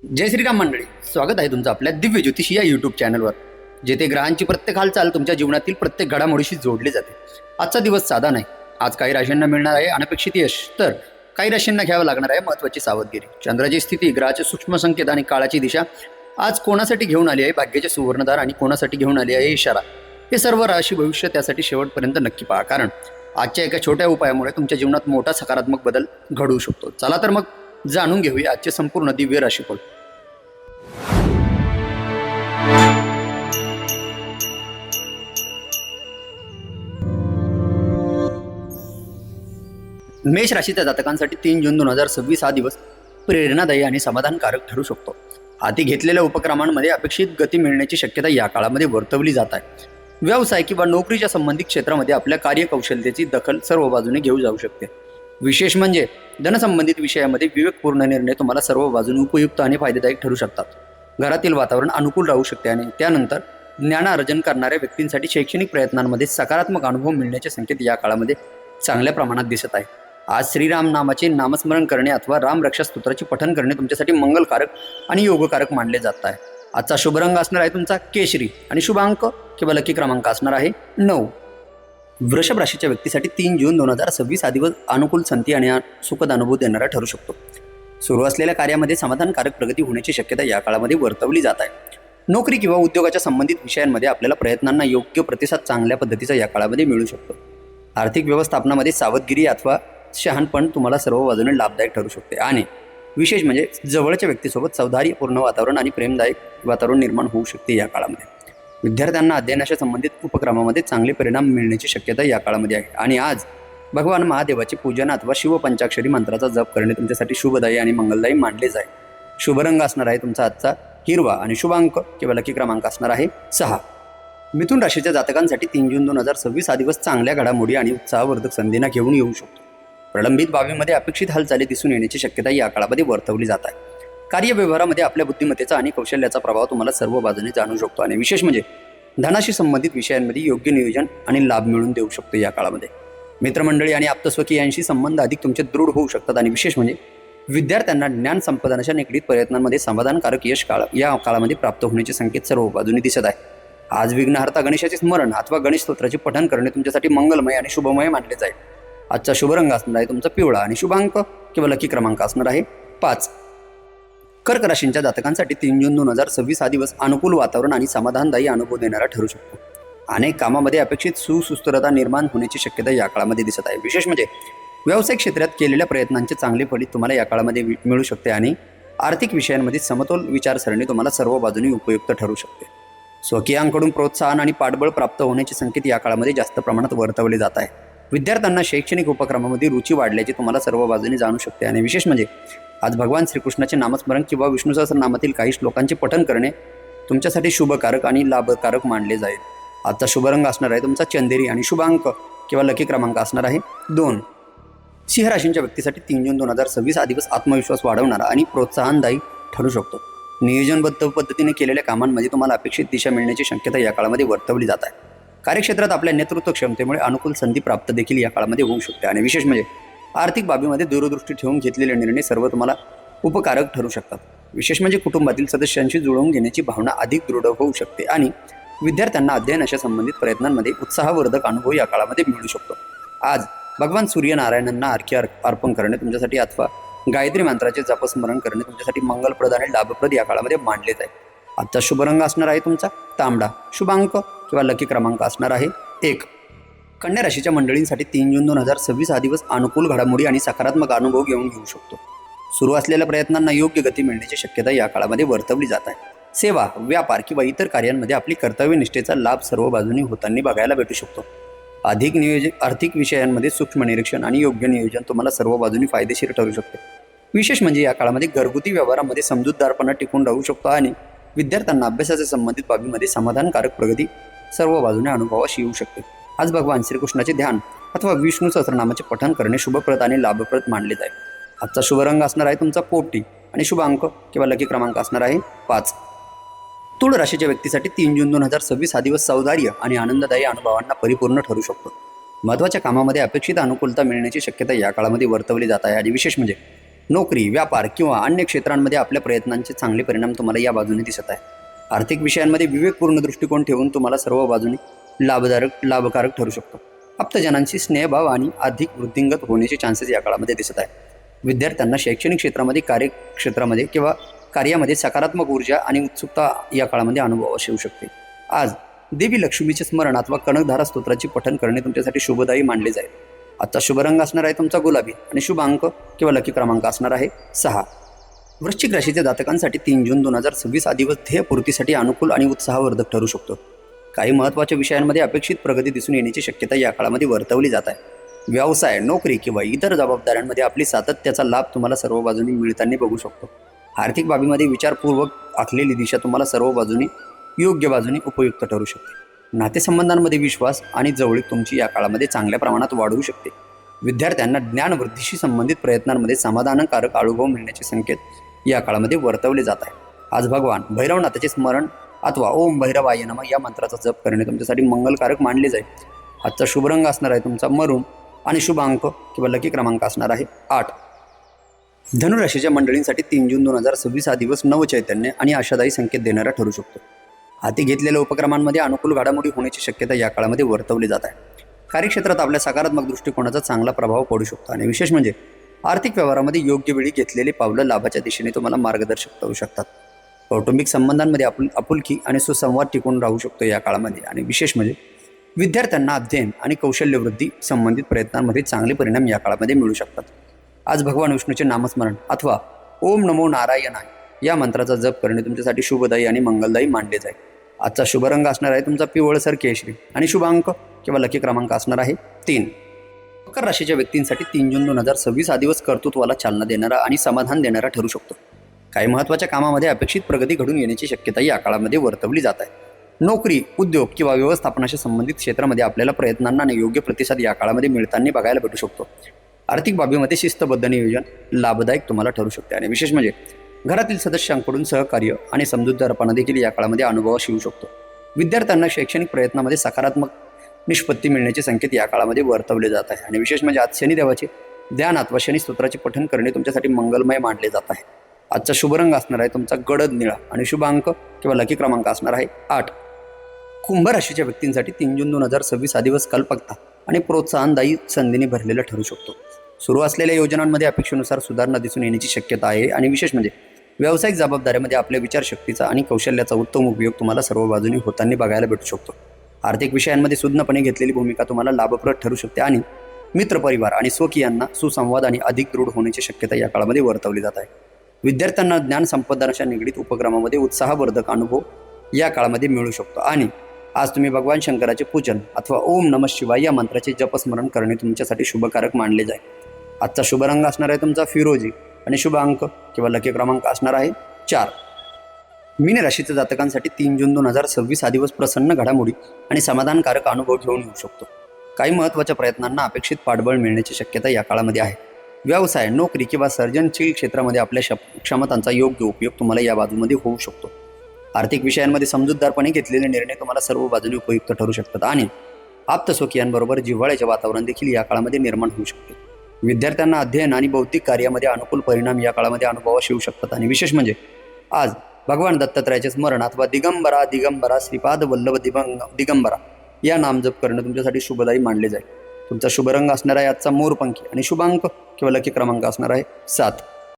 जय श्रीराम मंडळी, स्वागत आहे तुमचं आपल्या दिव्य ज्योतिषी या यूट्यूब चॅनलवर, जेथे ग्रहांची प्रत्येक हालचाल तुमच्या जीवनातील प्रत्येक घडामोडीशी जोडली जाते. आजचा दिवस साधा नाही. आज काही राशींना मिळणार आहे अनपेक्षित यश, तर काही राशींना घ्यावं लागणार आहे महत्त्वाची सावधगिरी. चंद्राची स्थिती, ग्रहाचे सूक्ष्म संकेत आणि काळाची दिशा आज कोणासाठी घेऊन आली आहे भाग्याचे सुवर्णदार आणि कोणासाठी घेऊन आली आहे इशारा, हे सर्व राशी भविष्य. त्यासाठी शेवटपर्यंत नक्की पहा, कारण आजच्या एका छोट्या उपायामुळे तुमच्या जीवनात मोठा सकारात्मक बदल घडवू शकतो. चला तर मग जाणून घेऊया आजचे संपूर्ण दिव्य राशीफळ. मेष राशीच्या जातकांसाठी 3 जून 2026 हा दिवस प्रेरणादायी आणि समाधानकारक ठरू शकतो. हाती घेतलेल्या उपक्रमांमध्ये अपेक्षित गती मिळण्याची शक्यता या काळामध्ये वर्तवली जात आहे. व्यवसाय किंवा नोकरीच्या संबंधित क्षेत्रामध्ये आपल्या कार्यकौशल्याची दखल सर्व बाजूने घेऊ जाऊ शकते. विशेष म्हणजे धनसंबंधित विषयामध्ये विवेकपूर्ण निर्णय तुम्हाला सर्व बाजूने उपयुक्त आणि फायदेदायक ठरू शकतात. घरातील वातावरण अनुकूल राहू शकते आणि त्यानंतर ज्ञानार्जन करणाऱ्या व्यक्तींसाठी शैक्षणिक प्रयत्नांमध्ये सकारात्मक अनुभव मिळण्याचे संकेत या काळामध्ये चांगल्या प्रमाणात दिसत आहे. आज श्रीराम नामाचे नामस्मरण करणे अथवा राम रक्षा स्तोत्राचे पठण करणे तुमच्यासाठी मंगलकारक आणि योगकारक मानले जात आहे. आजचा शुभ रंग असणार आहे तुमचा केशरी आणि शुभ अंक किंवा लकी क्रमांक असणार आहे 9. वृषभ राशीच्या व्यक्तीसाठी 3 जून 2026 हा दिवस अनुकूल संधी आणि सुखद अनुभव देणारा ठरू शकतो. सुरू असलेल्या कार्यामध्ये समाधानकारक प्रगती होण्याची शक्यता या काळामध्ये वर्तवली जात आहे. नोकरी किंवा उद्योगाच्या संबंधित विषयांमध्ये आपल्याला प्रयत्नांना योग्य प्रतिसाद चांगल्या पद्धतीचा या काळामध्ये मिळू शकतो. आर्थिक व्यवस्थापनामध्ये सावधगिरी अथवा शहाणपण तुम्हाला सर्व बाजूने लाभदायक ठरू शकते आणि विशेष म्हणजे जवळच्या व्यक्तीसोबत सौहार्दपूर्ण वातावरण आणि प्रेमदायक वातावरण निर्माण होऊ शकते. या काळामध्ये विद्यार्थ्यांना अध्ययनाशी संबंधित उपक्रमामध्ये चांगले परिणाम मिळण्याची शक्यता या काळामध्ये आहे आणि आज भगवान महादेवाचे पूजन अथवा शिवपंचाक्षरी मंत्राचा जप करणे तुमच्यासाठी शुभदायी आणि मंगलदायी मानले जाईल. शुभ रंग असणार आहे तुमचा आजचा हिरवा आणि शुभ अंक किंवा लकी क्रमांक असणार आहे 6. मिथुन राशीच्या जातकांसाठी 3 जून 2026 हा दिवस चांगल्या घडामोडी आणि उत्साहवर्धक संधींना घेऊन येऊ शकतो. प्रलंबित बाबीमध्ये अपेक्षित हालचाली दिसून येण्याची शक्यता या काळामध्ये वर्तवली जात आहे. कार्यव्यवहारामध्ये आपल्या बुद्धिमत्तेचा आणि कौशल्याचा प्रभाव तुम्हाला सर्व बाजूने जाणू शकतो आणि विशेष म्हणजे धनाशी संबंधित विषयांमध्ये योग्य नियोजन आणि लाभ मिळवून देऊ शकतो. या काळामध्ये मित्रमंडळी आणि आप्तस्वकीयांशी संबंध अधिक तुमचे दृढ होऊ शकतात आणि विशेष म्हणजे विद्यार्थ्यांना ज्ञान संपादनाच्या निगडीत प्रयत्नांमध्ये समाधानकारक यश या काळामध्ये प्राप्त होण्याचे संकेत सर्व बाजूने दिसत आहे. आज विघ्नहर्ता गणेशाचे स्मरण अथवा गणेश स्तोत्राचे पठण करणे तुमच्यासाठी मंगलमय आणि शुभमय मानले जाईल. आजचा शुभ रंग असणार आहे तुमचा पिवळा आणि शुभ अंक किंवा लकी क्रमांक असणार आहे 5. कर्क राशींच्या जातकांसाठी 3 जून 2026 हा दिवस अनुकूल वातावरण आणि समाधानदायी अनुभव देणारा ठरू शकतो. अनेक कामामध्ये अपेक्षित सुसूत्रता निर्माण होण्याची शक्यता या काळामध्ये दिसत आहे. विशेष म्हणजे व्यावसायिक क्षेत्रात केलेल्या प्रयत्नांचे चांगले फलित तुम्हाला या काळामध्ये मिळू शकते आणि आर्थिक विषयांमध्ये समतोल विचारसरणी तुम्हाला सर्व बाजूने उपयुक्त ठरू शकते. स्वकीयांकडून प्रोत्साहन आणि पाठबळ प्राप्त होण्याचे संकेत या काळामध्ये जास्त प्रमाणात वर्तवले जात आहे. विद्यार्थ्यांना शैक्षणिक उपक्रमामध्ये रुची वाढल्याचे तुम्हाला सर्व बाजूने जाणू शकते आणि विशेष म्हणजे आज भगवान श्रीकृष्णाचे नामस्मरण किंवा विष्णू सहस्रनामातील काही श्लोकांचे पठण करणे तुमच्यासाठी शुभकारक आणि लाभकारक मानले जाईल. आजचा शुभ रंग असणार आहे तुमचा चंदेरी आणि शुभ अंक किंवा लकी क्रमांक असणार आहे 2. सिंह राशींच्या व्यक्तीसाठी 3 जून 2026 हा दिवस आत्मविश्वास वाढवणारा आणि प्रोत्साहनदायी ठरू शकतो. नियोजनबद्ध पद्धतीने केलेल्या कामांमध्ये तुम्हाला अपेक्षित दिशा मिळण्याची शक्यता या काळामध्ये वर्तवली जात आहे. कार्यक्षेत्रात आपल्या नेतृत्व क्षमतेमुळे अनुकूल संधी प्राप्त देखील या काळामध्ये होऊ शकते आणि विशेष म्हणजे आर्थिक बाबीमध्ये दूरदृष्टी ठेवून घेतलेले निर्णय सर्व तुम्हाला उपकारक ठरू शकतात. विशेष म्हणजे कुटुंबातील सदस्यांशी जुळवून घेण्याची भावना अधिक दृढ होऊ शकते आणि विद्यार्थ्यांना अध्ययनाच्या संबंधित प्रयत्नांमध्ये उत्साहवर्धक अनुभव या काळामध्ये मिळू शकतो. आज भगवान सूर्यनारायणांना अर्घ्य अर्पण करणे तुमच्यासाठी अथवा गायत्री मंत्राचे जपस्मरण करणे तुमच्यासाठी मंगलप्रद आणि लाभप्रद या काळामध्ये मानले जाईल. आजचा शुभ रंग असणार आहे तुमचा तांबडा, शुभ अंक किंवा लकी क्रमांक असणार आहे 1. कन्या राशीच्या मंडळींसाठी 3 जून 2026 हा दिवस अनुकूल घडामोडी आणि सकारात्मक अनुभव घेऊन घेऊ शकतो. सुरू असलेल्या प्रयत्नांना योग्य गती मिळण्याची शक्यता या काळामध्ये वर्तवली जात आहे. सेवा, व्यापार किंवा इतर कार्यांमध्ये आपली कर्तव्यनिष्ठेचा लाभ सर्व बाजूनी होताना बघायला भेटू शकतो. अधिक नियोजन आर्थिक विषयांमध्ये सूक्ष्म निरीक्षण आणि योग्य नियोजन तुम्हाला सर्व बाजूनी फायदेशीर ठरू शकते. विशेष म्हणजे या काळामध्ये घरगुती व्यवहारामध्ये समजूतदारपणा टिकून राहू शकतो आणि विद्यार्थ्यांना अभ्यासाच्या संबंधित बाबीमध्ये समाधानकारक प्रगती सर्व बाजूने अनुभवास येऊ शकते. आज भगवान श्रीकृष्णाचे ध्यान अथवा विष्णू सहस्रनामाचे पठण करणे शुभप्रद आणि लाभप्रद मानले जाईल. आजचा शुभ रंग असणार आहे तुमचा पोपटी आणि शुभ अंक किंवा लकी क्रमांक असणार आहे 5. तुळ राशीच्या व्यक्तीसाठी 3 जून 2026 हा दिवस सौंदर्य आणि आनंददायी अनुभवांना परिपूर्ण ठरू शकतो. महत्त्वाच्या कामामध्ये अपेक्षित अनुकूलता मिळण्याची शक्यता या काळामध्ये वर्तवली जात आहे आणि विशेष म्हणजे नोकरी, व्यापार किंवा अन्य क्षेत्रांमध्ये आपल्या प्रयत्नांचे चांगले परिणाम तुम्हाला या बाजूने दिसत आहे. आर्थिक विषयांमध्ये विवेकपूर्ण दृष्टिकोन ठेवून तुम्हाला सर्व बाजूने लाभकारक ठरू शकतो. आप्तजनांशी स्नेहभाव आणि अधिक वृद्धिंगत होण्याचे चान्सेस या काळामध्ये दिसत आहे. विद्यार्थ्यांना शैक्षणिक क्षेत्रामध्ये, कार्यक्षेत्रामध्ये किंवा कार्यामध्ये सकारात्मक ऊर्जा आणि उत्सुकता या काळामध्ये अनुभवास येऊ शकते. आज देवी लक्ष्मीचे स्मरण अथवा कनकधारा स्तोत्राचे पठण करणे तुमच्यासाठी शुभदायी मानले जाईल. आजचा शुभ रंग असणार आहे तुमचा गुलाबी आणि शुभ अंक किंवा लकी क्रमांक असणार आहे 6. वृश्चिक राशीच्या जातकांसाठी 3 जून 2026 हा दिवस ध्येयपूर्तीसाठी अनुकूल आणि उत्साहवर्धक ठरू शकतो. काही महत्त्वाच्या विषयांमध्ये अपेक्षित प्रगती दिसून येण्याची शक्यता या काळामध्ये वर्तवली जात आहे. व्यवसाय, नोकरी किंवा इतर जबाबदाऱ्यांमध्ये आपली सातत्याचा लाभ तुम्हाला सर्व बाजूनी मिळताना बघू शकतो. आर्थिक बाबीमध्ये विचारपूर्वक आखलेली दिशा तुम्हाला सर्व बाजूनी योग्य बाजूने उपयुक्त ठरू शकते. नातेसंबंधांमध्ये विश्वास आणि जवळीक तुमची या काळामध्ये चांगल्या प्रमाणात वाढवू शकते. विद्यार्थ्यांना ज्ञानवृद्धीशी संबंधित प्रयत्नांमध्ये समाधानकारक अनुभव मिळण्याचे संकेत या काळामध्ये वर्तवले जात आहे. आज भगवान भैरवनाथाचे स्मरण अथवा ओम भैरवाय नमः या मंत्राचा जप करणे तुमच्यासाठी मंगलकारक मानले जाईल. आजचा शुभ रंग असणार आहे तुमचा मरून आणि शुभ अंक किंवा लकी क्रमांक असणार आहे 8. धनुराशीच्या मंडळींसाठी 3 जून 2026 हा दिवस नवचैतन्य आणि आशादायी संकेत देणारा ठरू शकतो. हाती घेतलेल्या उपक्रमांमध्ये अनुकूल घडामोडी होण्याची शक्यता या काळामध्ये वर्तवली जात आहे. कार्यक्षेत्रात आपल्या सकारात्मक दृष्टिकोनाचा चांगला प्रभाव पडू शकतो आणि विशेष म्हणजे आर्थिक व्यवहारामध्ये योग्य वेळी घेतलेले पावलं लाभाच्या दिशेने तुम्हाला मार्गदर्शक करू शकतात. कौटुंबिक संबंधांमध्ये आपुलकी आणि सुसंवाद टिकून राहू शकतो या काळामध्ये आणि विशेष म्हणजे विद्यार्थ्यांना अध्ययन आणि कौशल्यवृद्धी संबंधित प्रयत्नांमध्ये चांगले परिणाम या काळामध्ये मिळू शकतात. आज भगवान विष्णूचे नामस्मरण अथवा ओम नमो नारायणाय या मंत्राचा जप करणे तुमच्यासाठी शुभदायी आणि मंगलदायी मानले जाईल. आजचा शुभ रंग असणार आहे तुमचा पिवळसर केशरी आणि शुभ अंक किंवा लकी क्रमांक असणार आहे 3. मकर राशीच्या व्यक्तींसाठी 3 जून 2026 हा दिवस कर्तृत्वाला चालना देणारा आणि समाधान देणारा ठरू शकतो. काही महत्त्वाच्या कामामध्ये अपेक्षित प्रगती घडून येण्याची शक्यता या काळामध्ये वर्तवली जात आहे. नोकरी, उद्योग किंवा व्यवस्थापनाशी संबंधित क्षेत्रामध्ये आपल्याला प्रयत्नांना योग्य प्रतिसाद या काळामध्ये मिळताना बघायला भेटू शकतो. आर्थिक बाबीमध्ये शिस्तबद्ध नियोजन लाभदायक तुम्हाला ठरू शकते आणि विशेष म्हणजे घरातील सदस्यांकडून सहकार्य आणि समजूतदारपणा देखील या काळामध्ये अनुभवास येऊ शकतो. विद्यार्थ्यांना शैक्षणिक प्रयत्नामध्ये सकारात्मक निष्पत्ती मिळण्याचे संकेत या काळामध्ये वर्तवले जात आहे आणि विशेष म्हणजे आज शनिदेवाचे ध्यान अथवा शनी स्तोत्राचे पठण करणे तुमच्यासाठी मंगलमय मानले जात आहे. आजचा शुभ रंग असणार आहे तुमचा गडद निळा आणि शुभ अंक किंवा लकी क्रमांक असणार आहे 8. कुंभ राशीच्या व्यक्तींसाठी 3 जून 2026 हा दिवस कल्पकता आणि प्रोत्साहनदायी संधीने भरलेला ठरू शकतो. सुरू असलेल्या योजनांमध्ये अपेक्षेनुसार सुधारणा दिसून येण्याची शक्यता आहे आणि विशेष म्हणजे व्यावसायिक जबाबदाऱ्यामध्ये आपल्या विचारशक्तीचा आणि कौशल्याचा उत्तम उपयोग तुम्हाला सर्व बाजूनी होताना बघायला भेटू शकतो. आर्थिक विषयांमध्ये सुज्ञपणे घेतलेली भूमिका तुम्हाला लाभप्रद ठरू शकते आणि मित्रपरिवार आणि स्वकीयांना सुसंवाद आणि अधिक दृढ होण्याची शक्यता या काळामध्ये वर्तवली जात आहे. विद्यार्थ्यांना ज्ञान संपादनाच्या निगडीत उपक्रमामध्ये उत्साहवर्धक अनुभव या काळामध्ये मिळू शकतो आणि आज तुम्ही भगवान शंकराचे पूजन अथवा ओम नमः शिवाय या मंत्राचे जपस्मरण करणे तुमच्यासाठी शुभकारक मानले जाईल. आजचा शुभ रंग असणार आहे तुमचा फिरोजी आणि शुभ अंक किंवा लकी क्रमांक असणार आहे 4. मीन राशीच्या जातकांसाठी 3 जून 2026 हा दिवस प्रसन्न घडामोडी आणि समाधानकारक अनुभव घेऊन येऊ शकतो. काही महत्त्वाच्या प्रयत्नांना अपेक्षित पाठबळ मिळण्याची शक्यता या काळामध्ये आहे. व्यवसाय, नोकरी किंवा सर्जनशील क्षेत्रामध्ये आपल्या क्षमतांचा योग्य उपयोग तुम्हाला या बाजूमध्ये होऊ शकतो. आर्थिक विषयांमध्ये समजूतदारपणे घेतलेले निर्णय तुम्हाला सर्व बाजूने उपयुक्त ठरू शकतात आणि आप्तस्वकीयांबरोबर जिव्हाळ्याचे वातावरण देखील या काळामध्ये निर्माण होऊ शकते. विद्यार्थ्यांना अध्ययन आणि बौद्धिक कार्यामध्ये अनुकूल परिणाम या काळामध्ये अनुभवास येऊ शकतात आणि विशेष म्हणजे आज भगवान दत्तात्रयाचे स्मरण अथवा दिगंबरा दिगंबरा श्रीपाद वल्लभ दिगंबरा या नाम जप करणं तुमच्यासाठी शुभदायी मानले जाईल. तुमचा शुभ रंग असणार आहे आजचा मोरपंखी आणि शुभ अंक किंवा लकी क्रमांक असणार आहे 7.